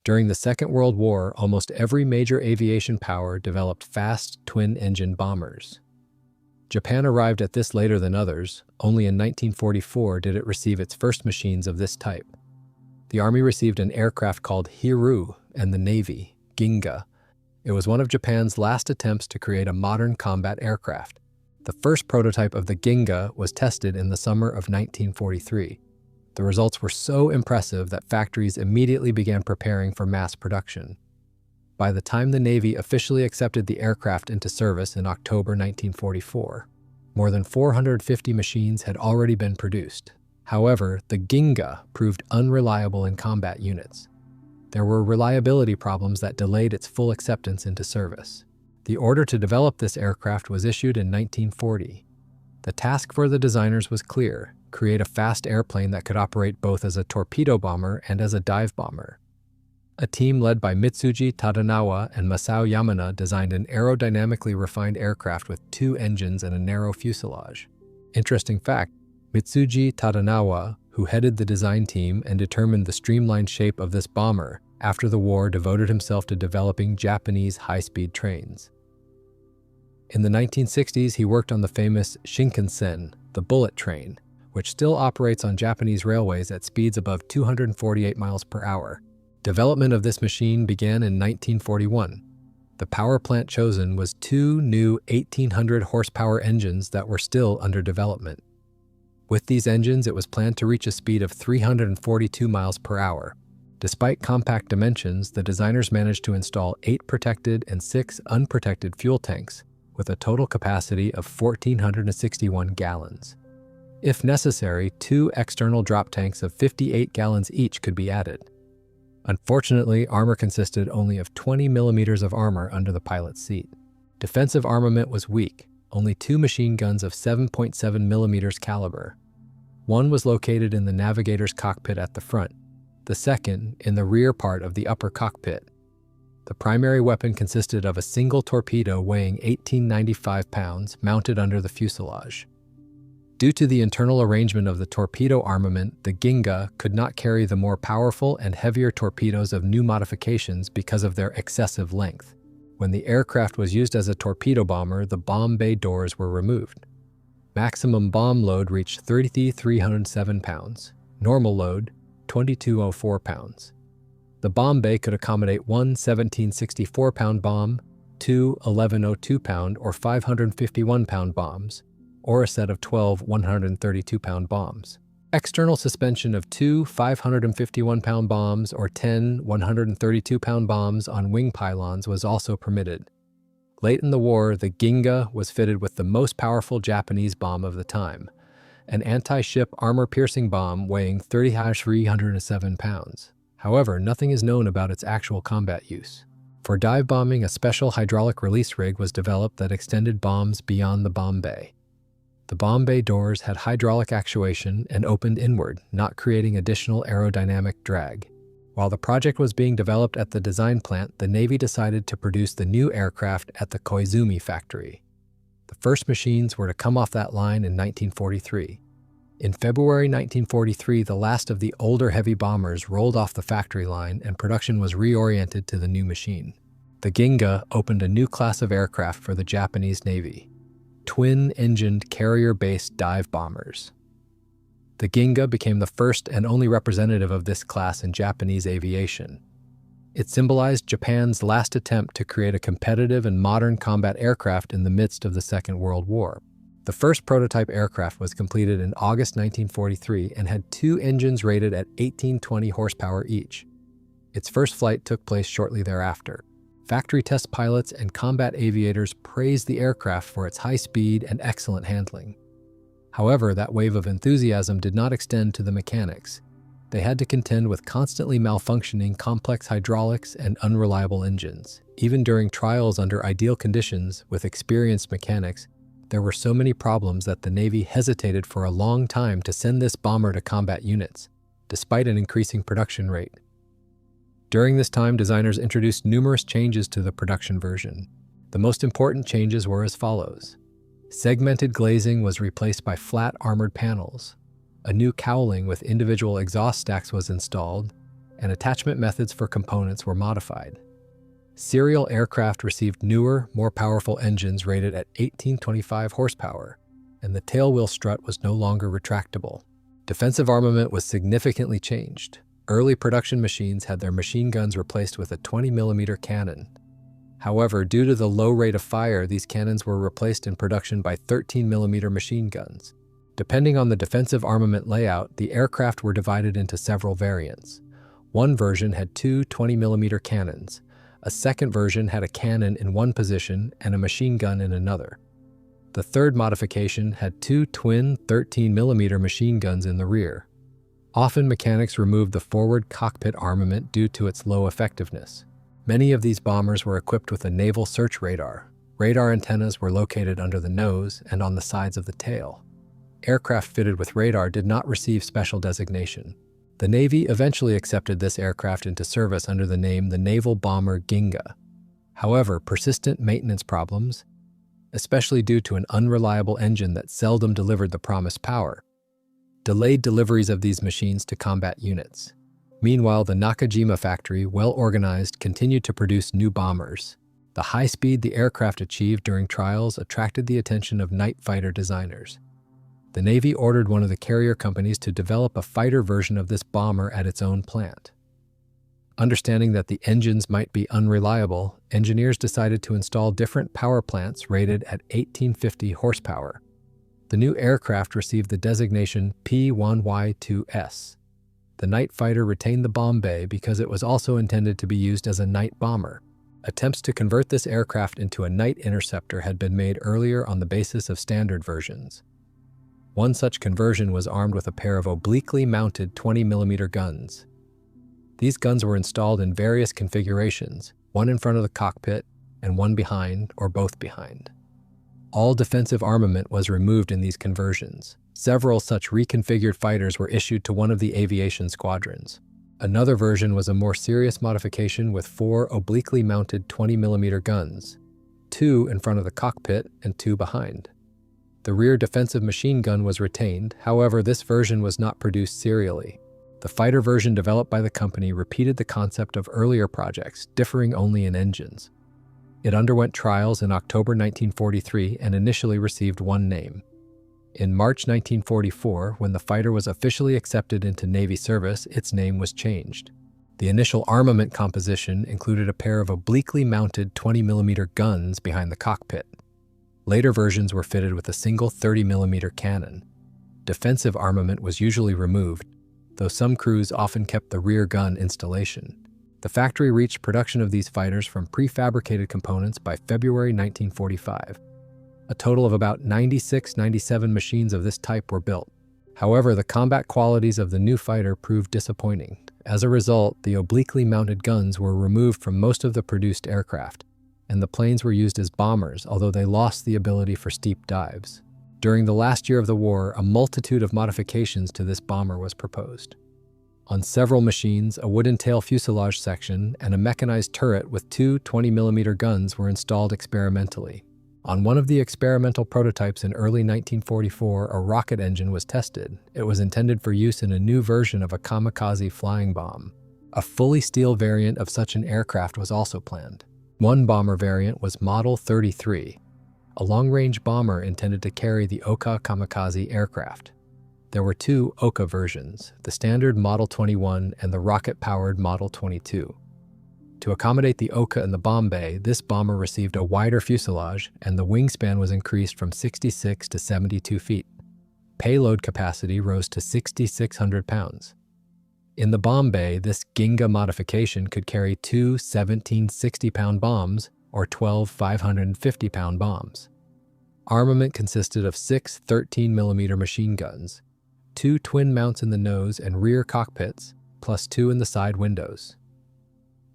During the Second World War, almost every major aviation power developed fast, twin-engine bombers. Japan arrived at this later than others. Only in 1944 did it receive its first machines of this type. The Army received an aircraft called Hiryu, and the Navy, Ginga. It was one of Japan's last attempts to create a modern combat aircraft. The first prototype of the Ginga was tested in the summer of 1943. The results were so impressive that factories immediately began preparing for mass production. By the time the Navy officially accepted the aircraft into service in October 1944, more than 450 machines had already been produced. However, the Ginga proved unreliable in combat units. There were reliability problems that delayed its full acceptance into service. The order to develop this aircraft was issued in 1940. The task for the designers was clear: create a fast airplane that could operate both as a torpedo bomber and as a dive bomber. A team led by Mitsuji Tadanawa and Masao Yamana designed an aerodynamically refined aircraft with 2 engines and a narrow fuselage. Interesting fact, Mitsuji Tadanawa, who headed the design team and determined the streamlined shape of this bomber, after the war devoted himself to developing Japanese high-speed trains. In the 1960s, he worked on the famous Shinkansen, the bullet train, which still operates on Japanese railways at speeds above 248 miles per hour. Development of this machine began in 1941. The power plant chosen was 2 new 1,800 horsepower engines that were still under development. With these engines, it was planned to reach a speed of 342 miles per hour. Despite compact dimensions, the designers managed to install 8 protected and 6 unprotected fuel tanks, with a total capacity of 1,461 gallons. If necessary, 2 external drop tanks of 58 gallons each could be added. Unfortunately, armor consisted only of 20 millimeters of armor under the pilot's seat. Defensive armament was weak, only 2 machine guns of 7.7 millimeters caliber. One was located in the navigator's cockpit at the front, the second in the rear part of the upper cockpit. The primary weapon consisted of a single torpedo weighing 1,895 pounds mounted under the fuselage. Due to the internal arrangement of the torpedo armament, the Ginga could not carry the more powerful and heavier torpedoes of new modifications because of their excessive length. When the aircraft was used as a torpedo bomber, the bomb bay doors were removed. Maximum bomb load reached 3,307 pounds. Normal load, 2,204 pounds. The bomb bay could accommodate 1 1,764-pound bomb, 2 1,102-pound or 551-pound bombs, or a set of 12 132-pound bombs. External suspension of 2 551-pound bombs or 10 132-pound bombs on wing pylons was also permitted. Late in the war, the Ginga was fitted with the most powerful Japanese bomb of the time, an anti-ship armor-piercing bomb weighing 307 pounds. However, nothing is known about its actual combat use. For dive bombing, a special hydraulic release rig was developed that extended bombs beyond the bomb bay. The bomb bay doors had hydraulic actuation and opened inward, not creating additional aerodynamic drag. While the project was being developed at the design plant, the Navy decided to produce the new aircraft at the Koizumi factory. The first machines were to come off that line in 1943. In February 1943, the last of the older heavy bombers rolled off the factory line and production was reoriented to the new machine. The Ginga opened a new class of aircraft for the Japanese Navy: twin-engined carrier-based dive bombers. The Ginga became the first and only representative of this class in Japanese aviation. It symbolized Japan's last attempt to create a competitive and modern combat aircraft in the midst of the Second World War. The first prototype aircraft was completed in August 1943 and had 2 engines rated at 1,820 horsepower each. Its first flight took place shortly thereafter. Factory test pilots and combat aviators praised the aircraft for its high speed and excellent handling. However, that wave of enthusiasm did not extend to the mechanics. They had to contend with constantly malfunctioning complex hydraulics and unreliable engines. Even during trials under ideal conditions with experienced mechanics, there were so many problems that the Navy hesitated for a long time to send this bomber to combat units, despite an increasing production rate. During this time, designers introduced numerous changes to the production version. The most important changes were as follows. Segmented glazing was replaced by flat armored panels. A new cowling with individual exhaust stacks was installed. and attachment methods for components were modified. Serial aircraft received newer, more powerful engines rated at 1825 horsepower, and the tailwheel strut was no longer retractable. Defensive armament was significantly changed. Early production machines had their machine guns replaced with a 20mm cannon. However, due to the low rate of fire, these cannons were replaced in production by 13mm machine guns. Depending on the defensive armament layout, the aircraft were divided into several variants. One version had two 20mm cannons. A second version had a cannon in one position and a machine gun in another. The third modification had two twin 13mm machine guns in the rear. Often mechanics removed the forward cockpit armament due to its low effectiveness. Many of these bombers were equipped with a naval search radar. Radar antennas were located under the nose and on the sides of the tail. Aircraft fitted with radar did not receive special designation. The Navy eventually accepted this aircraft into service under the name the Naval Bomber Ginga. However, persistent maintenance problems, especially due to an unreliable engine that seldom delivered the promised power, delayed deliveries of these machines to combat units. Meanwhile, the Nakajima factory, well organized, continued to produce new bombers. The high speed the aircraft achieved during trials attracted the attention of night fighter designers. The Navy ordered one of the carrier companies to develop a fighter version of this bomber at its own plant. Understanding that the engines might be unreliable, engineers decided to install different power plants rated at 1850 horsepower. The new aircraft received the designation P1Y2S. The night fighter retained the bomb bay because it was also intended to be used as a night bomber. Attempts to convert this aircraft into a night interceptor had been made earlier on the basis of standard versions. One such conversion was armed with a pair of obliquely mounted 20mm guns. These guns were installed in various configurations, one in front of the cockpit and one behind or both behind. All defensive armament was removed in these conversions. Several such reconfigured fighters were issued to one of the aviation squadrons. Another version was a more serious modification with four obliquely mounted 20mm guns, two in front of the cockpit and two behind. The rear defensive machine gun was retained, however, this version was not produced serially. The fighter version developed by the company repeated the concept of earlier projects, differing only in engines. It underwent trials in October 1943 and initially received one name. In March 1944, when the fighter was officially accepted into Navy service, its name was changed. The initial armament composition included a pair of obliquely mounted 20mm guns behind the cockpit. Later versions were fitted with a single 30mm cannon. Defensive armament was usually removed, though some crews often kept the rear gun installation. The factory reached production of these fighters from prefabricated components by February 1945. A total of about 96-97 machines of this type were built. However, the combat qualities of the new fighter proved disappointing. As a result, the obliquely mounted guns were removed from most of the produced aircraft, and the planes were used as bombers, although they lost the ability for steep dives. During the last year of the war, a multitude of modifications to this bomber was proposed. On several machines, a wooden tail fuselage section and a mechanized turret with two 20mm guns were installed experimentally. On one of the experimental prototypes in early 1944, a rocket engine was tested. It was intended for use in a new version of a kamikaze flying bomb. A fully steel variant of such an aircraft was also planned. One bomber variant was Model 33, a long-range bomber intended to carry the Oka kamikaze aircraft. There were two Oka versions, the standard Model 21 and the rocket-powered Model 22. To accommodate the Oka and the bomb bay, this bomber received a wider fuselage and the wingspan was increased from 66 to 72 feet. Payload capacity rose to 6,600 pounds. In the bomb bay, this Ginga modification could carry two 17 60-pound bombs or 12 550-pound bombs. Armament consisted of six 13mm machine guns, two twin mounts in the nose and rear cockpits, plus two in the side windows.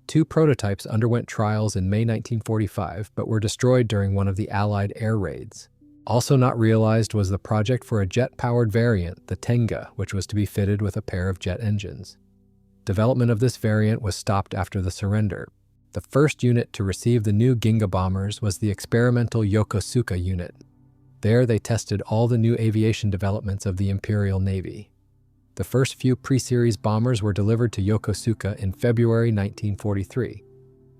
Two prototypes underwent trials in May 1945 but were destroyed during one of the Allied air raids. Also not realized was the project for a jet-powered variant, the Tenga, which was to be fitted with a pair of jet engines. Development of this variant was stopped after the surrender. The first unit to receive the new Ginga bombers was the experimental Yokosuka unit. There they tested all the new aviation developments of the Imperial Navy. The first few pre-series bombers were delivered to Yokosuka in February 1943.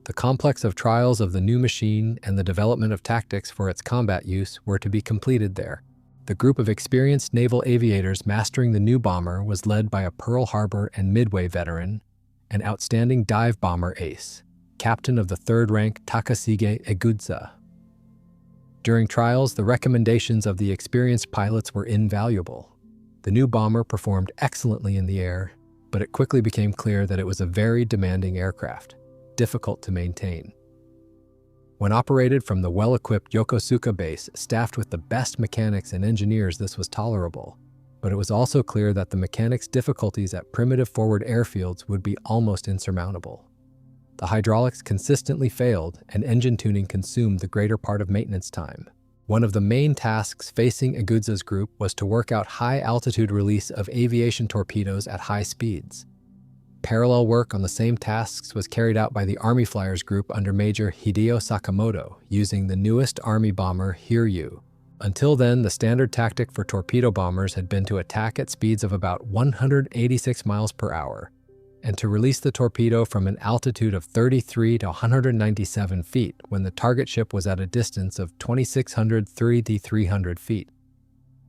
The complex of trials of the new machine and the development of tactics for its combat use were to be completed there. The group of experienced naval aviators mastering the new bomber was led by a Pearl Harbor and Midway veteran, an outstanding dive bomber ace, captain of the third-rank Takashige Eguza. During trials, the recommendations of the experienced pilots were invaluable. The new bomber performed excellently in the air, but it quickly became clear that it was a very demanding aircraft, difficult to maintain. When operated from the well-equipped Yokosuka base, staffed with the best mechanics and engineers, this was tolerable. But it was also clear that the mechanics' difficulties at primitive forward airfields would be almost insurmountable. The hydraulics consistently failed, and engine tuning consumed the greater part of maintenance time. One of the main tasks facing Eguza's group was to work out high-altitude release of aviation torpedoes at high speeds. Parallel work on the same tasks was carried out by the Army Flyers group under Major Hideo Sakamoto, using the newest Army bomber Hiryu. Until then, the standard tactic for torpedo bombers had been to attack at speeds of about 186 miles per hour, and to release the torpedo from an altitude of 33 to 197 feet when the target ship was at a distance of 2,600 to 300 feet.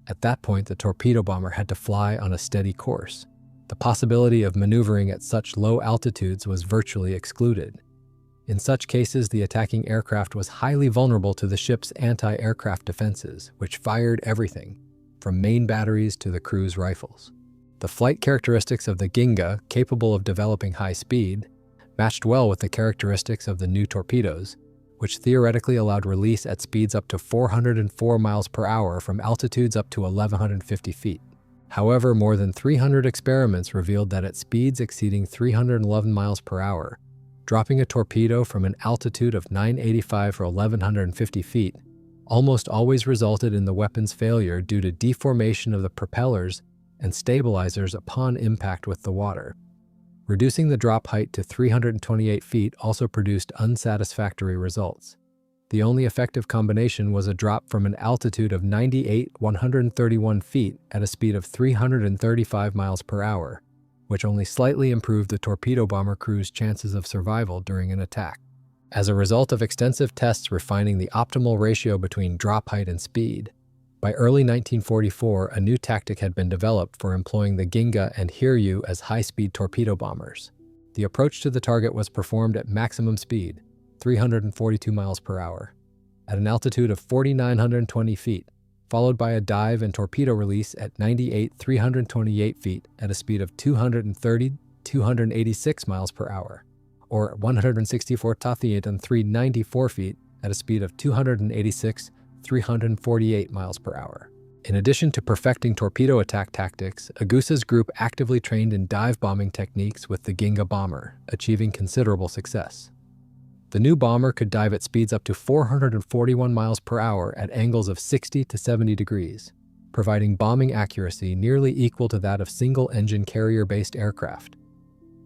At that point, the torpedo bomber had to fly on a steady course. The possibility of maneuvering at such low altitudes was virtually excluded. In such cases, the attacking aircraft was highly vulnerable to the ship's anti-aircraft defenses, which fired everything, from main batteries to the cruise rifles. The flight characteristics of the Ginga, capable of developing high speed, matched well with the characteristics of the new torpedoes, which theoretically allowed release at speeds up to 404 miles per hour from altitudes up to 1,150 feet. However, more than 300 experiments revealed that at speeds exceeding 311 miles per hour, dropping a torpedo from an altitude of 985 or 1,150 feet almost always resulted in the weapon's failure due to deformation of the propellers and stabilizers upon impact with the water. Reducing the drop height to 328 feet also produced unsatisfactory results. The only effective combination was a drop from an altitude of 131 feet at a speed of 335 miles per hour, which only slightly improved the torpedo bomber crew's chances of survival during an attack. As a result of extensive tests refining the optimal ratio between drop height and speed, by early 1944, a new tactic had been developed for employing the Ginga and Hiryu as high-speed torpedo bombers. The approach to the target was performed at maximum speed, 342 miles per hour, at an altitude of 4,920 feet, followed by a dive and torpedo release at 328 feet at a speed of 286 miles per hour, or 164 to 394 feet at a speed of 348 miles per hour. In addition to perfecting torpedo attack tactics, Eguza's group actively trained in dive bombing techniques with the Ginga bomber, achieving considerable success. The new bomber could dive at speeds up to 441 miles per hour at angles of 60 to 70 degrees, providing bombing accuracy nearly equal to that of single-engine carrier-based aircraft.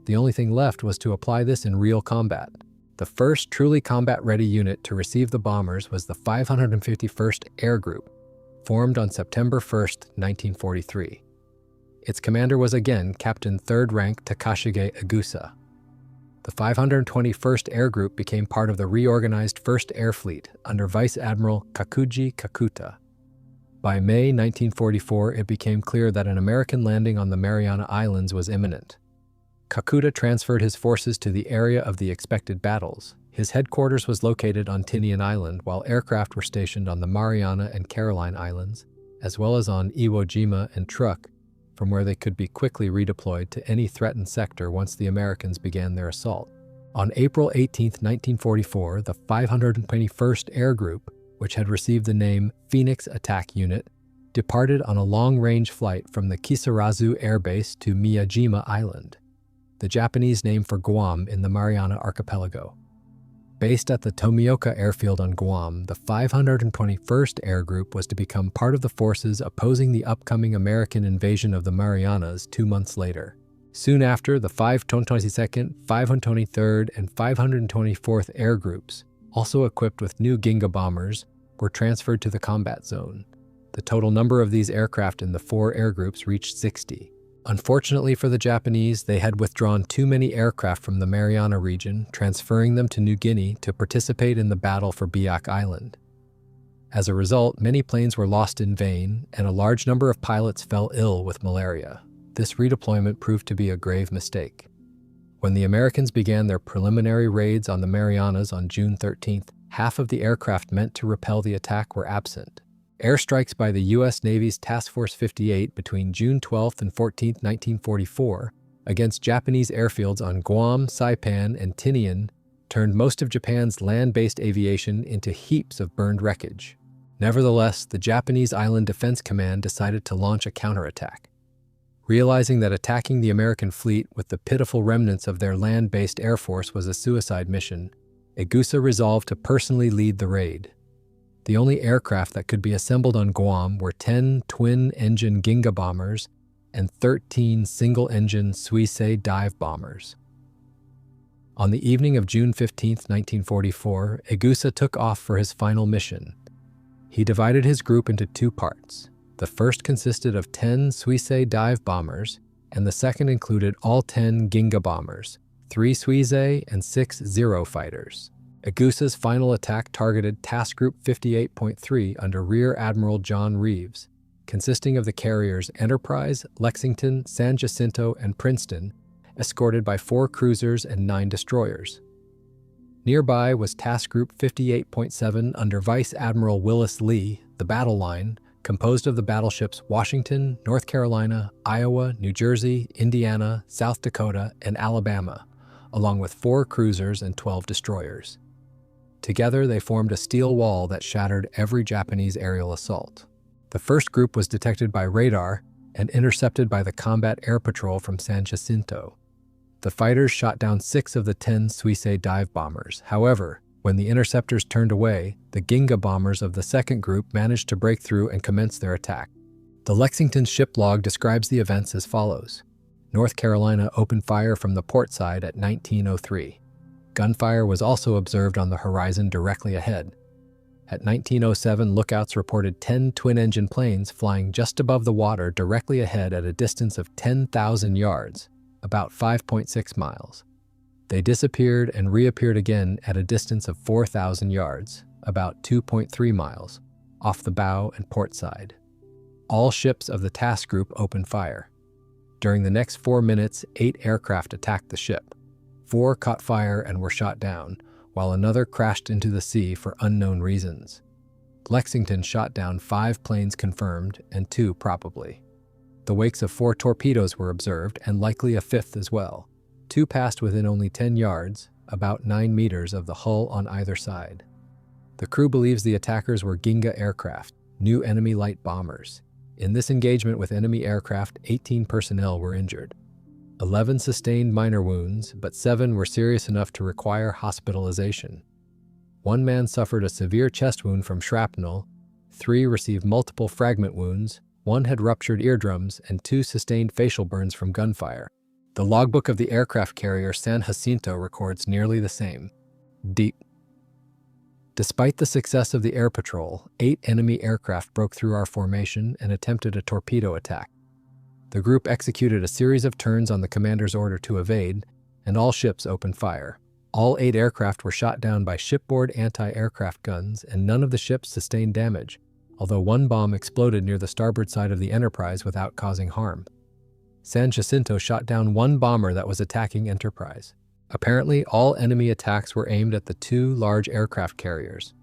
The only thing left was to apply this in real combat. The first truly combat-ready unit to receive the bombers was the 551st Air Group, formed on September 1, 1943. Its commander was again Captain 3rd Rank Takashige Eguza. The 521st Air Group became part of the reorganized 1st Air Fleet under Vice Admiral Kakuji Kakuta. By May 1944, it became clear that an American landing on the Mariana Islands was imminent. Kakuta transferred his forces to the area of the expected battles. His headquarters was located on Tinian Island, while aircraft were stationed on the Mariana and Caroline Islands, as well as on Iwo Jima and Truk, from where they could be quickly redeployed to any threatened sector once the Americans began their assault. On April 18, 1944, the 521st Air Group, which had received the name Phoenix Attack Unit, departed on a long-range flight from the Kisarazu Air Base to Miyajima Island, the Japanese name for Guam in the Mariana Archipelago. Based at the Tomioka Airfield on Guam, the 521st Air Group was to become part of the forces opposing the upcoming American invasion of the Marianas 2 months later. Soon after, the 522nd, 523rd, and 524th Air Groups, also equipped with new Ginga bombers, were transferred to the combat zone. The total number of these aircraft in the 4 air groups reached 60. Unfortunately for the Japanese, they had withdrawn too many aircraft from the Mariana region, transferring them to New Guinea to participate in the battle for Biak Island. As a result, many planes were lost in vain, and a large number of pilots fell ill with malaria. This redeployment proved to be a grave mistake. When the Americans began their preliminary raids on the Marianas on June 13th, half of the aircraft meant to repel the attack were absent. Airstrikes by the U.S. Navy's Task Force 58 between June 12 and 14, 1944, against Japanese airfields on Guam, Saipan, and Tinian turned most of Japan's land-based aviation into heaps of burned wreckage. Nevertheless, the Japanese Island Defense Command decided to launch a counterattack. Realizing that attacking the American fleet with the pitiful remnants of their land-based air force was a suicide mission, Igusa resolved to personally lead the raid. The only aircraft that could be assembled on Guam were 10 twin-engine Ginga bombers and 13 single-engine Suisei dive bombers. On the evening of June 15, 1944, Igusa took off for his final mission. He divided his group into two parts. The first consisted of 10 Suisei dive bombers, and the second included all 10 Ginga bombers, 3 Suisei and 6 Zero fighters. Igusa's final attack targeted Task Group 58.3 under Rear Admiral John Reeves, consisting of the carriers Enterprise, Lexington, San Jacinto, and Princeton, escorted by 4 cruisers and 9 destroyers. Nearby was Task Group 58.7 under Vice Admiral Willis Lee, the battle line, composed of the battleships Washington, North Carolina, Iowa, New Jersey, Indiana, South Dakota, and Alabama, along with 4 cruisers and 12 destroyers. Together, they formed a steel wall that shattered every Japanese aerial assault. The first group was detected by radar and intercepted by the Combat Air Patrol from San Jacinto. The fighters shot down 6 of the 10 Suisei dive bombers. However, when the interceptors turned away, the Ginga bombers of the second group managed to break through and commence their attack. The Lexington ship log describes the events as follows. North Carolina opened fire from the port side at 19:03. Gunfire was also observed on the horizon directly ahead. At 19:07, lookouts reported 10 twin-engine planes flying just above the water directly ahead at a distance of 10,000 yards, about 5.6 miles. They disappeared and reappeared again at a distance of 4,000 yards, about 2.3 miles, off the bow and port side. All ships of the task group opened fire. During the next 4 minutes, 8 aircraft attacked the ship. 4 caught fire and were shot down, while another crashed into the sea for unknown reasons. Lexington shot down 5 planes confirmed and 2 probably. The wakes of 4 torpedoes were observed and likely a 5th as well. 2 passed within only 10 yards, about 9 meters of the hull on either side. The crew believes the attackers were Ginga aircraft, new enemy light bombers. In this engagement with enemy aircraft, 18 personnel were injured. 11 sustained minor wounds, but 7 were serious enough to require hospitalization. 1 man suffered a severe chest wound from shrapnel, 3 received multiple fragment wounds, 1 had ruptured eardrums, and 2 sustained facial burns from gunfire. The logbook of the aircraft carrier San Jacinto records nearly the same. Despite the success of the air patrol, 8 enemy aircraft broke through our formation and attempted a torpedo attack. The group executed a series of turns on the commander's order to evade, and all ships opened fire. All 8 aircraft were shot down by shipboard anti-aircraft guns, and none of the ships sustained damage, although 1 bomb exploded near the starboard side of the Enterprise without causing harm. San Jacinto shot down 1 bomber that was attacking Enterprise. Apparently, all enemy attacks were aimed at the 2 large aircraft carriers.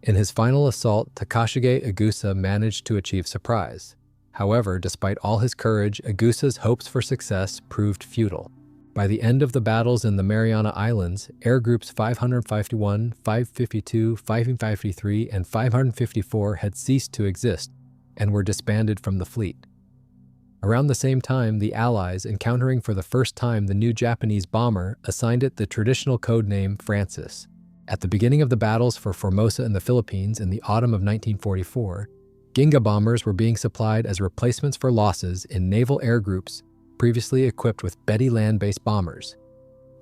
In his final assault, Takashige Igusa managed to achieve surprise. However, despite all his courage, Igusa's hopes for success proved futile. By the end of the battles in the Mariana Islands, Air Groups 551, 552, 553, and 554 had ceased to exist and were disbanded from the fleet. Around the same time, the Allies, encountering for the first time the new Japanese bomber, assigned it the traditional code name Francis. At the beginning of the battles for Formosa and the Philippines in the autumn of 1944, Ginga bombers were being supplied as replacements for losses in naval air groups previously equipped with Betty land-based bombers.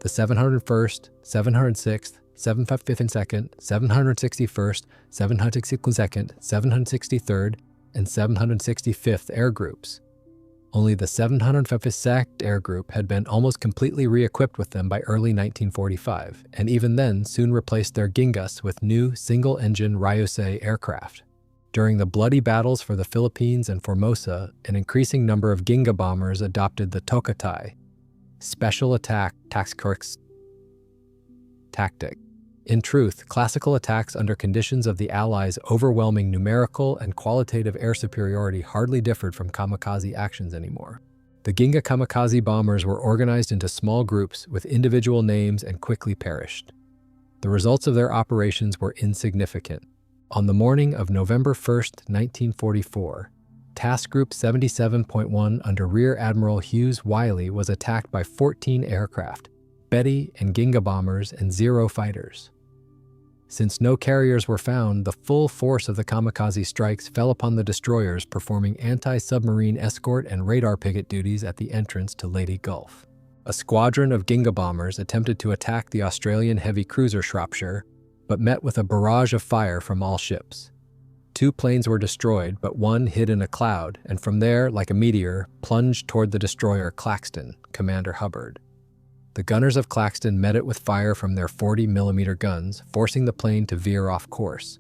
The 701st, 706th, 752nd, 761st, 762nd, 763rd, and 765th air groups. Only the 752nd Air Group had been almost completely re-equipped with them by early 1945, and even then soon replaced their Gingas with new single-engine Ryusei aircraft. During the bloody battles for the Philippines and Formosa, an increasing number of Ginga bombers adopted the Tokatai, special attack tactic. In truth, classical attacks under conditions of the Allies' overwhelming numerical and qualitative air superiority hardly differed from kamikaze actions anymore. The Ginga kamikaze bombers were organized into small groups with individual names and quickly perished. The results of their operations were insignificant. On the morning of November 1, 1944, Task Group 77.1 under Rear Admiral Hughes Wiley was attacked by 14 aircraft, Betty and Ginga bombers, and 0 fighters. Since no carriers were found, the full force of the kamikaze strikes fell upon the destroyers performing anti-submarine escort and radar picket duties at the entrance to Leyte Gulf. A squadron of Ginga bombers attempted to attack the Australian heavy cruiser Shropshire, but met with a barrage of fire from all ships. 2 planes were destroyed, but one hid in a cloud, and from there, like a meteor, plunged toward the destroyer Claxton, Commander Hubbard. The gunners of Claxton met it with fire from their 40mm guns, forcing the plane to veer off course.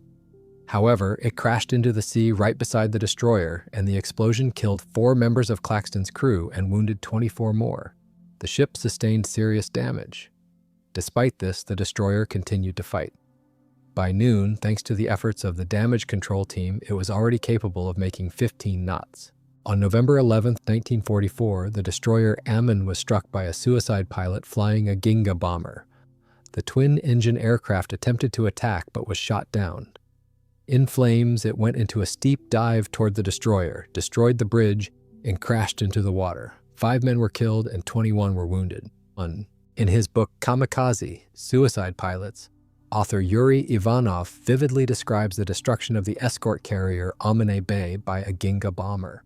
However, it crashed into the sea right beside the destroyer, and the explosion killed 4 members of Claxton's crew and wounded 24 more. The ship sustained serious damage. Despite this, the destroyer continued to fight. By noon, thanks to the efforts of the damage control team, it was already capable of making 15 knots. On November 11, 1944, the destroyer Ammon was struck by a suicide pilot flying a Ginga bomber. The twin-engine aircraft attempted to attack but was shot down. In flames, it went into a steep dive toward the destroyer, destroyed the bridge, and crashed into the water. 5 men were killed and 21 were wounded. In his book Kamikaze, Suicide Pilots, author Yuri Ivanov vividly describes the destruction of the escort carrier Amine Bay by a Ginga bomber.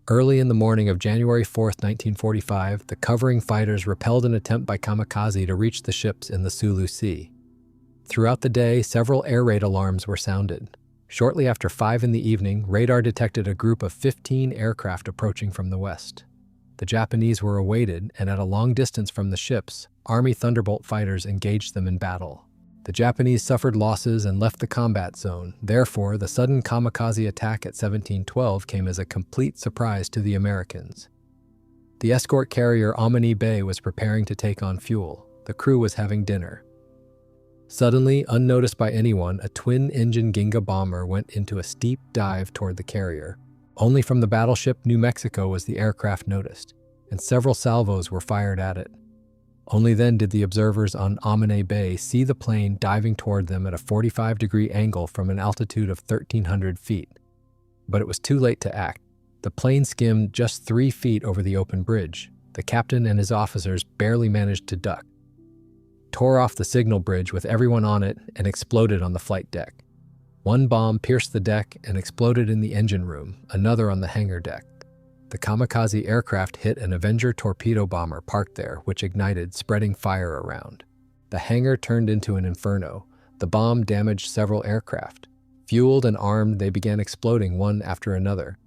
Early in the morning of January 4, 1945, the covering fighters repelled an attempt by kamikaze to reach the ships in the Sulu Sea. Throughout the day, several air raid alarms were sounded. Shortly after 5 in the evening, radar detected a group of 15 aircraft approaching from the west. The Japanese were awaited, and at a long distance from the ships, Army Thunderbolt fighters engaged them in battle. The Japanese suffered losses and left the combat zone. Therefore, the sudden kamikaze attack at 1712 came as a complete surprise to the Americans. The escort carrier Amine Bay was preparing to take on fuel. The crew was having dinner. Suddenly, unnoticed by anyone, a twin-engine Ginga bomber went into a steep dive toward the carrier. Only from the battleship New Mexico was the aircraft noticed, and several salvos were fired at it. Only then did the observers on Amine Bay see the plane diving toward them at a 45-degree angle from an altitude of 1,300 feet. But it was too late to act. The plane skimmed just 3 feet over the open bridge. The captain and his officers barely managed to duck, tore off the signal bridge with everyone on it, and exploded on the flight deck. One bomb pierced the deck and exploded in the engine room, another on the hangar deck. The kamikaze aircraft hit an Avenger torpedo bomber parked there, which ignited, spreading fire around. The hangar turned into an inferno. The bomb damaged several aircraft. Fueled and armed, they began exploding one after another.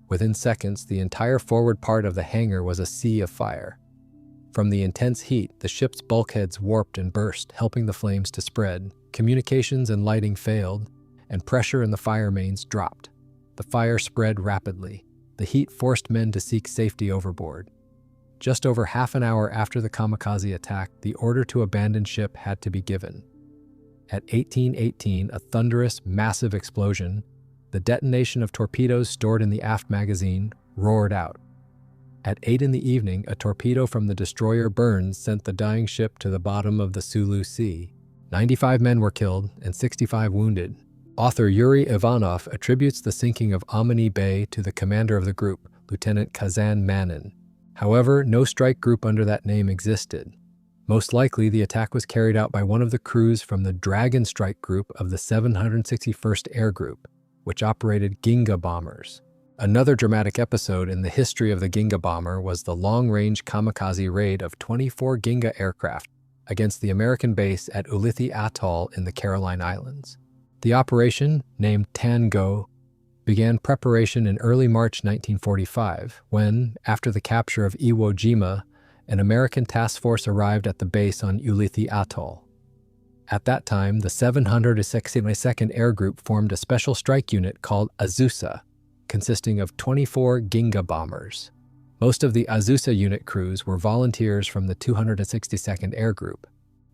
Within seconds, the entire forward part of the hangar was a sea of fire. From the intense heat, the ship's bulkheads warped and burst, helping the flames to spread. Communications and lighting failed, and pressure in the fire mains dropped. The fire spread rapidly. The heat forced men to seek safety overboard. Just over half an hour after the kamikaze attack, the order to abandon ship had to be given. At 1818, a thunderous, massive explosion, the detonation of torpedoes stored in the aft magazine, roared out. At 8 in the evening, a torpedo from the destroyer Burns sent the dying ship to the bottom of the Sulu Sea. 95 men were killed and 65 wounded. Author Yuri Ivanov attributes the sinking of Amine Bay to the commander of the group, Lieutenant Kazan Manin. However, no strike group under that name existed. Most likely, the attack was carried out by one of the crews from the Dragon Strike Group of the 761st Air Group, which operated Ginga bombers. Another dramatic episode in the history of the Ginga bomber was the long-range kamikaze raid of 24 Ginga aircraft against the American base at Ulithi Atoll in the Caroline Islands. The operation, named Tango, began preparation in early March 1945 when, after the capture of Iwo Jima, an American task force arrived at the base on Ulithi Atoll. At that time, the 762nd Air Group formed a special strike unit called Azusa, consisting of 24 Ginga bombers. Most of the Azusa unit crews were volunteers from the 262nd Air Group.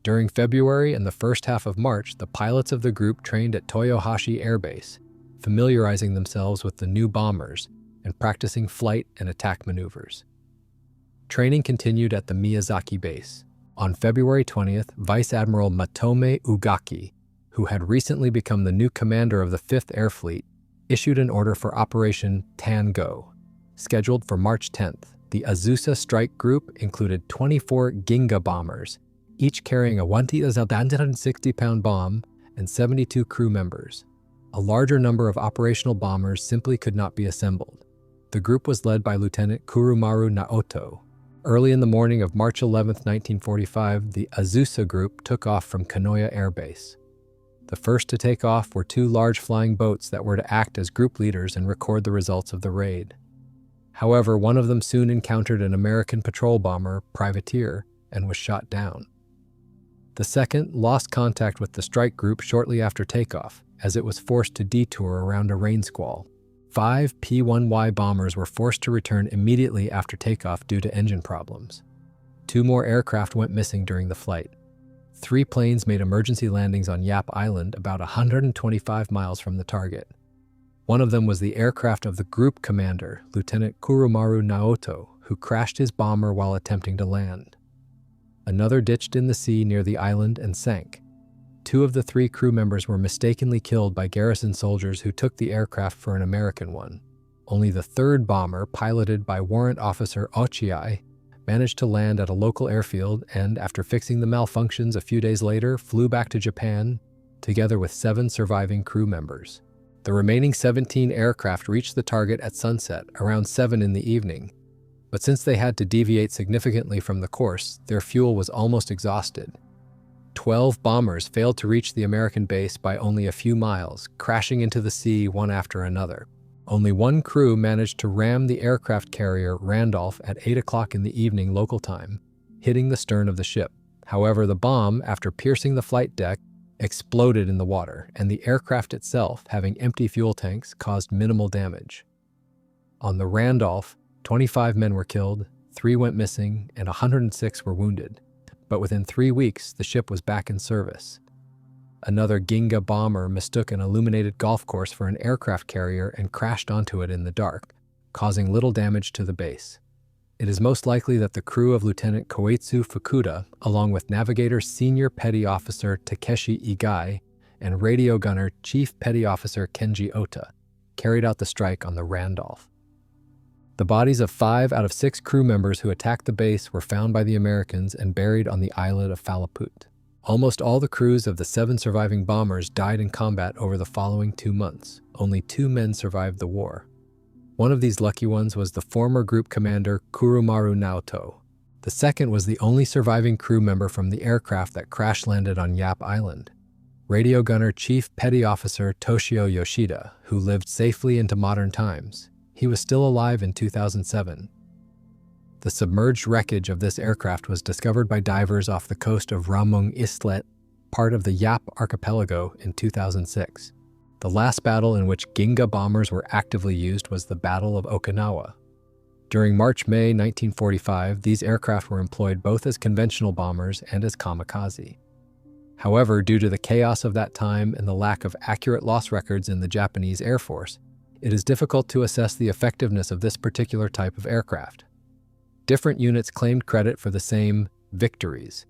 During February and the first half of March, the pilots of the group trained at Toyohashi Air Base, familiarizing themselves with the new bombers and practicing flight and attack maneuvers. Training continued at the Miyazaki base. On February 20th, Vice Admiral Matome Ugaki, who had recently become the new commander of the 5th Air Fleet, issued an order for Operation Tango. Scheduled for March 10th, the Azusa strike group included 24 Ginga bombers, each carrying a 160-pound bomb and 72 crew members. A larger number of operational bombers simply could not be assembled. The group was led by Lieutenant Kurumaru Naoto. Early in the morning of March 11, 1945, the Azusa group took off from Kanoya Air Base. The first to take off were 2 large flying boats that were to act as group leaders and record the results of the raid. However, one of them soon encountered an American patrol bomber, Privateer, and was shot down. The second lost contact with the strike group shortly after takeoff, as it was forced to detour around a rain squall. 5 P1Y bombers were forced to return immediately after takeoff due to engine problems. 2 more aircraft went missing during the flight. 3 planes made emergency landings on Yap Island about 125 miles from the target. One of them was the aircraft of the group commander, Lieutenant Kurumaru Naoto, who crashed his bomber while attempting to land. Another ditched in the sea near the island and sank. 2 of the 3 crew members were mistakenly killed by garrison soldiers who took the aircraft for an American one. Only the 3rd bomber, piloted by Warrant Officer Ochiai, managed to land at a local airfield and, after fixing the malfunctions a few days later, flew back to Japan, together with 7 surviving crew members. The remaining 17 aircraft reached the target at sunset, around 7 in the evening. But since they had to deviate significantly from the course, their fuel was almost exhausted. 12 bombers failed to reach the American base by only a few miles, crashing into the sea one after another. Only 1 crew managed to ram the aircraft carrier Randolph at 8 o'clock in the evening local time, hitting the stern of the ship. However, the bomb, after piercing the flight deck, exploded in the water, and the aircraft itself, having empty fuel tanks, caused minimal damage. On the Randolph, 25 men were killed, 3 went missing, and 106 were wounded. But within 3 weeks, the ship was back in service. Another Ginga bomber mistook an illuminated golf course for an aircraft carrier and crashed onto it in the dark, causing little damage to the base. It is most likely that the crew of Lieutenant Koetsu Fukuda, along with Navigator Senior Petty Officer Takeshi Igai and Radio Gunner Chief Petty Officer Kenji Ota, carried out the strike on the Randolph. The bodies of 5 out of 6 crew members who attacked the base were found by the Americans and buried on the islet of Falaput. Almost all the crews of the 7 surviving bombers died in combat over the following 2 months. Only 2 men survived the war. One of these lucky ones was the former group commander Kurumaru Naoto. The second was the only surviving crew member from the aircraft that crash-landed on Yap Island. Radio Gunner Chief Petty Officer Toshio Yoshida, who lived safely into modern times. He was still alive in 2007. The submerged wreckage of this aircraft was discovered by divers off the coast of Ramung Islet, part of the Yap archipelago, in 2006. The last battle in which Ginga bombers were actively used was the Battle of Okinawa. During March-May 1945, these aircraft were employed both as conventional bombers and as kamikaze. However, due to the chaos of that time and the lack of accurate loss records in the Japanese Air Force, it is difficult to assess the effectiveness of this particular type of aircraft. Different units claimed credit for the same victories.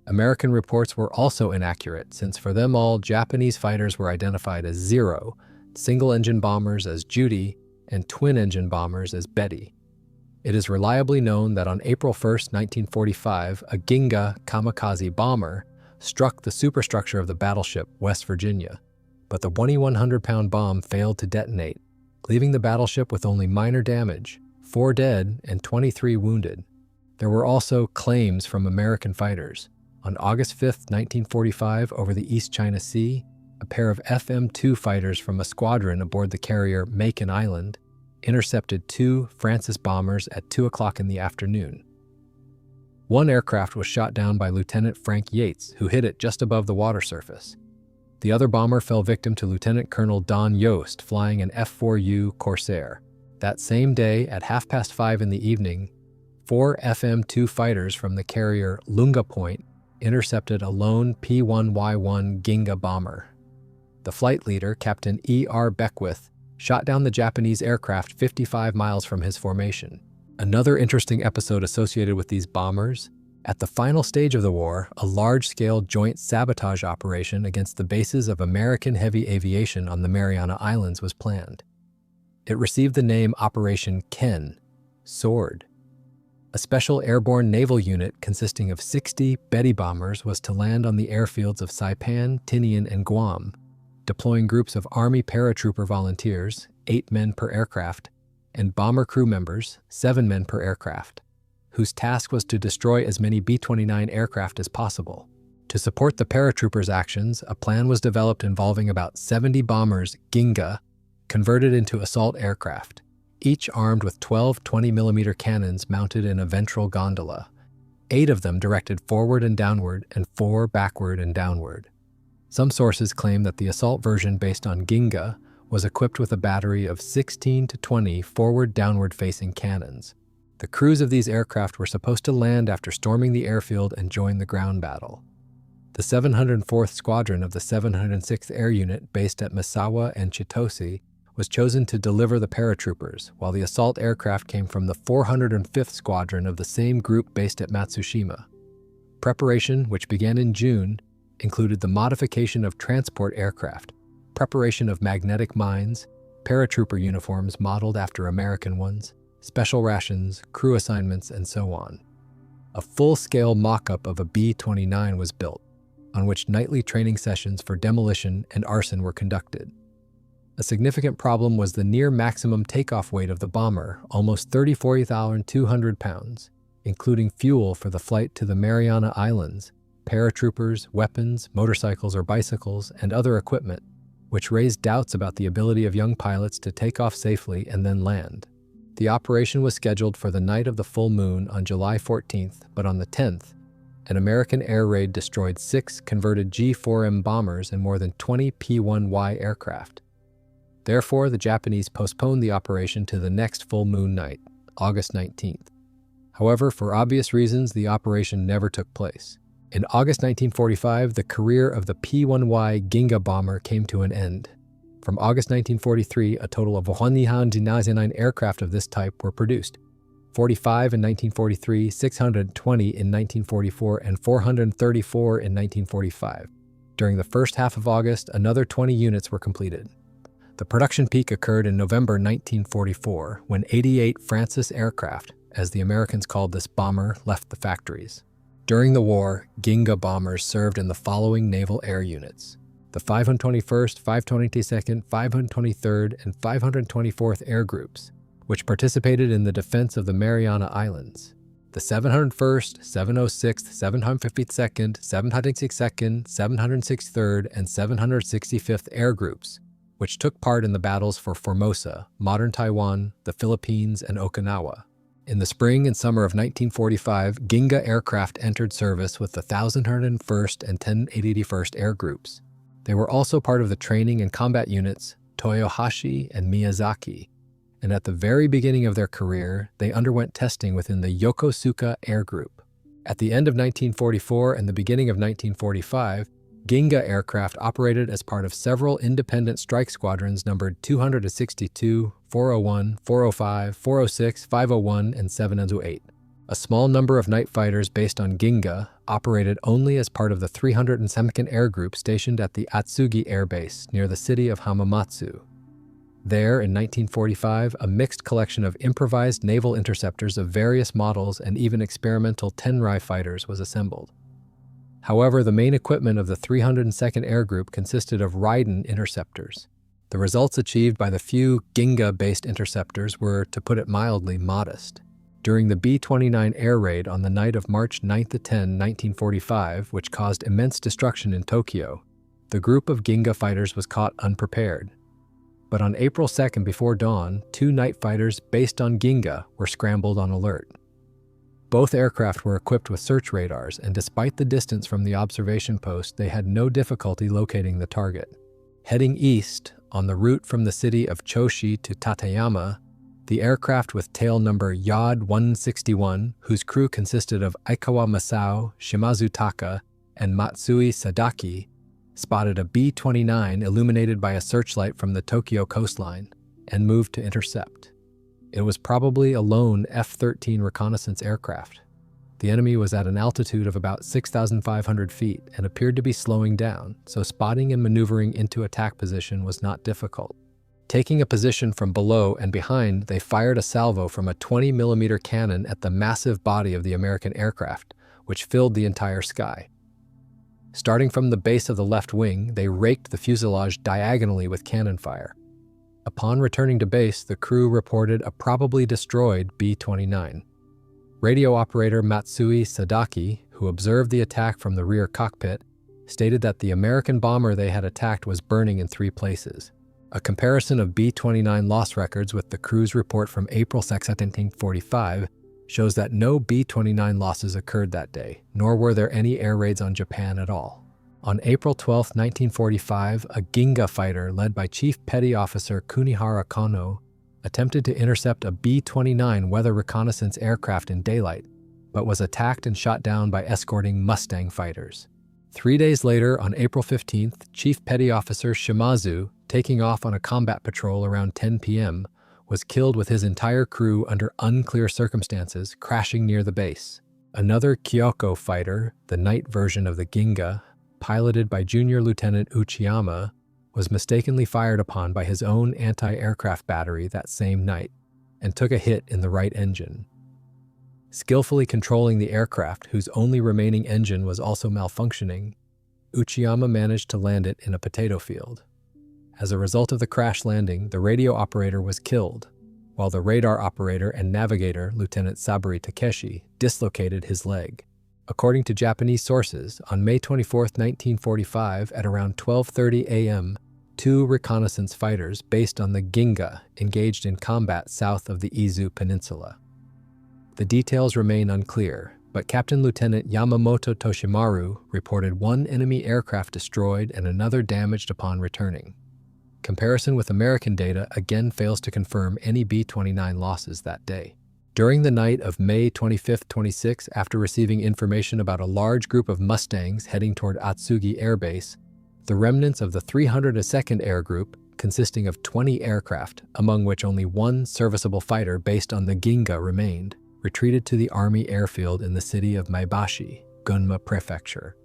American reports were also inaccurate, since for them all, Japanese fighters were identified as Zero, single-engine bombers as Judy, and twin-engine bombers as Betty. It is reliably known that on April 1, 1945, a Ginga kamikaze bomber struck the superstructure of the battleship West Virginia, but the 2,100-pound bomb failed to detonate, leaving the battleship with only minor damage, 4 dead and 23 wounded. There were also claims from American fighters. On August 5, 1945, over the East China Sea, a pair of FM-2 fighters from a squadron aboard the carrier Macon Island intercepted two Francis bombers at 2 o'clock in the afternoon. One aircraft was shot down by Lieutenant Frank Yates, who hit it just above the water surface. The other bomber fell victim to Lieutenant Colonel Don Yost flying an F-4U Corsair. That same day, at 5:30 in the evening, 4 FM-2 fighters from the carrier Lunga Point intercepted a lone P1Y Ginga bomber. The flight leader, Captain E.R. Beckwith, shot down the Japanese aircraft 55 miles from his formation. Another interesting episode associated with these bombers: at the final stage of the war, a large-scale joint sabotage operation against the bases of American heavy aviation on the Mariana Islands was planned. It received the name Operation Ken, Sword. A special airborne naval unit consisting of 60 Betty bombers was to land on the airfields of Saipan, Tinian, and Guam, deploying groups of Army paratrooper volunteers, 8 men per aircraft, and bomber crew members, 7 men per aircraft, whose task was to destroy as many B-29 aircraft as possible. To support the paratroopers' actions, a plan was developed involving about 70 bombers Ginga converted into assault aircraft, each armed with 12 20mm cannons mounted in a ventral gondola, 8 of them directed forward and downward and 4 backward and downward. Some sources claim that the assault version based on Ginga was equipped with a battery of 16 to 20 forward-downward-facing cannons. The crews of these aircraft were supposed to land after storming the airfield and join the ground battle. The 704th Squadron of the 706th Air Unit, based at Misawa and Chitose, was chosen to deliver the paratroopers, while the assault aircraft came from the 405th Squadron of the same group based at Matsushima. Preparation, which began in June, included the modification of transport aircraft, preparation of magnetic mines, paratrooper uniforms modeled after American ones, special rations, crew assignments, and so on. A full-scale mock-up of a B-29 was built, on which nightly training sessions for demolition and arson were conducted. A significant problem was the near maximum takeoff weight of the bomber, almost 34,200 pounds, including fuel for the flight to the Mariana Islands, paratroopers, weapons, motorcycles or bicycles, and other equipment, which raised doubts about the ability of young pilots to take off safely and then land. The operation was scheduled for the night of the full moon on July 14th, but on the 10th, an American air raid destroyed 6 converted G-4M bombers and more than 20 P-1Y aircraft. Therefore, the Japanese postponed the operation to the next full moon night, August 19th. However, for obvious reasons, the operation never took place. In August 1945, the career of the P1Y Ginga bomber came to an end. From August 1943, a total of 199 aircraft of this type were produced, 45 in 1943, 620 in 1944, and 434 in 1945. During the first half of August, another 20 units were completed. The production peak occurred in November 1944, when 88 Francis aircraft, as the Americans called this bomber, left the factories. During the war, Ginga bombers served in the following naval air units: the 521st, 522nd, 523rd, and 524th Air Groups, which participated in the defense of the Mariana Islands; the 701st, 706th, 752nd, 762nd, 763rd, and 765th Air Groups, which took part in the battles for Formosa, modern Taiwan, the Philippines, and Okinawa. In the spring and summer of 1945, Ginga aircraft entered service with the 1101st and 1081st Air Groups. They were also part of the training and combat units Toyohashi and Miyazaki, and at the very beginning of their career, they underwent testing within the Yokosuka Air Group. At the end of 1944 and the beginning of 1945, Ginga aircraft operated as part of several independent strike squadrons numbered 262, 401, 405, 406, 501, and 708. A small number of night fighters based on Ginga operated only as part of the 302nd Air Group stationed at the Atsugi Air Base near the city of Hamamatsu. There, in 1945, a mixed collection of improvised naval interceptors of various models and even experimental Tenrai fighters was assembled. However, the main equipment of the 302nd Air Group consisted of Raiden interceptors. The results achieved by the few Ginga-based interceptors were, to put it mildly, modest. During the B-29 air raid on the night of March 9-10, 1945, which caused immense destruction in Tokyo, The group of Ginga fighters was caught unprepared. But on April 2nd before dawn, 2 night fighters based on Ginga were scrambled on alert. Both aircraft were equipped with search radars, and despite the distance from the observation post, they had no difficulty locating the target. Heading east, on the route from the city of Choshi to Tateyama, the aircraft with tail number YOD 161, whose crew consisted of Aikawa Masao, Shimazu Taka, and Matsui Sadaki, spotted a B-29 illuminated by a searchlight from the Tokyo coastline and moved to intercept. It was probably a lone F-13 reconnaissance aircraft. The enemy was at an altitude of about 6,500 feet and appeared to be slowing down, so spotting and maneuvering into attack position was not difficult. Taking a position from below and behind, they fired a salvo from a 20mm cannon at the massive body of the American aircraft, which filled the entire sky. Starting from the base of the left wing, they raked the fuselage diagonally with cannon fire. Upon returning to base, the crew reported a probably destroyed B-29. Radio operator Matsui Sadaki, who observed the attack from the rear cockpit, stated that the American bomber they had attacked was burning in 3 places. A comparison of B-29 loss records with the crew's report from April 2, 1945, shows that no B-29 losses occurred that day, nor were there any air raids on Japan at all. On April 12, 1945, a Ginga fighter led by Chief Petty Officer Kunihara Kono attempted to intercept a B-29 weather reconnaissance aircraft in daylight, but was attacked and shot down by escorting Mustang fighters. 3 days later, on April 15th, Chief Petty Officer Shimazu, taking off on a combat patrol around 10 p.m., was killed with his entire crew under unclear circumstances, crashing near the base. Another Kyoko fighter, the night version of the Ginga, piloted by Junior Lieutenant Uchiyama, was mistakenly fired upon by his own anti-aircraft battery that same night and took a hit in the right engine. Skillfully controlling the aircraft, whose only remaining engine was also malfunctioning, Uchiyama managed to land it in a potato field. As a result of the crash landing, the radio operator was killed, while the radar operator and navigator, Lieutenant Saburi Takeshi, dislocated his leg. According to Japanese sources, on May 24, 1945, at around 12:30 a.m., 2 reconnaissance fighters based on the Ginga engaged in combat south of the Izu Peninsula. The details remain unclear, but Captain Lieutenant Yamamoto Toshimaru reported 1 enemy aircraft destroyed and another damaged upon returning. Comparison with American data again fails to confirm any B-29 losses that day. During the night of May 25-26, after receiving information about a large group of Mustangs heading toward Atsugi Air Base, the remnants of the 302nd Air Group, consisting of 20 aircraft, among which only 1 serviceable fighter based on the Ginga remained, retreated to the Army airfield in the city of Maebashi, Gunma Prefecture.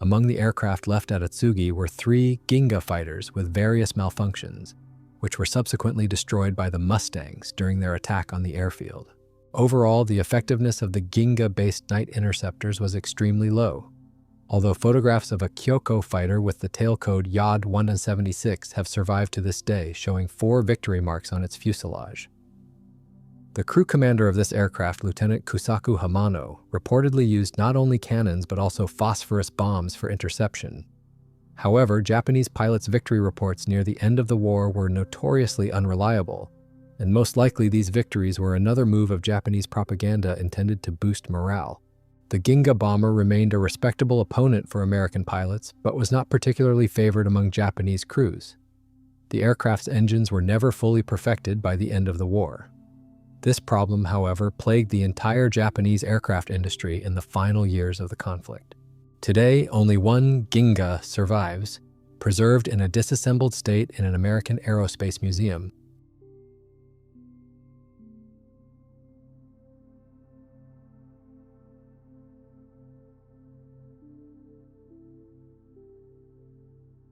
Among the aircraft left at Atsugi were 3 Ginga fighters with various malfunctions, which were subsequently destroyed by the Mustangs during their attack on the airfield. Overall, the effectiveness of the Ginga-based night interceptors was extremely low, although photographs of a Kyoko fighter with the tail code YOD 176 have survived to this day, showing 4 victory marks on its fuselage. The crew commander of this aircraft, Lieutenant Kusaku Hamano, reportedly used not only cannons but also phosphorus bombs for interception. However, Japanese pilots' victory reports near the end of the war were notoriously unreliable, and most likely these victories were another move of Japanese propaganda intended to boost morale. The Ginga bomber remained a respectable opponent for American pilots, but was not particularly favored among Japanese crews. The aircraft's engines were never fully perfected by the end of the war. This problem, however, plagued the entire Japanese aircraft industry in the final years of the conflict. Today, only 1 Ginga survives, preserved in a disassembled state in an American aerospace museum,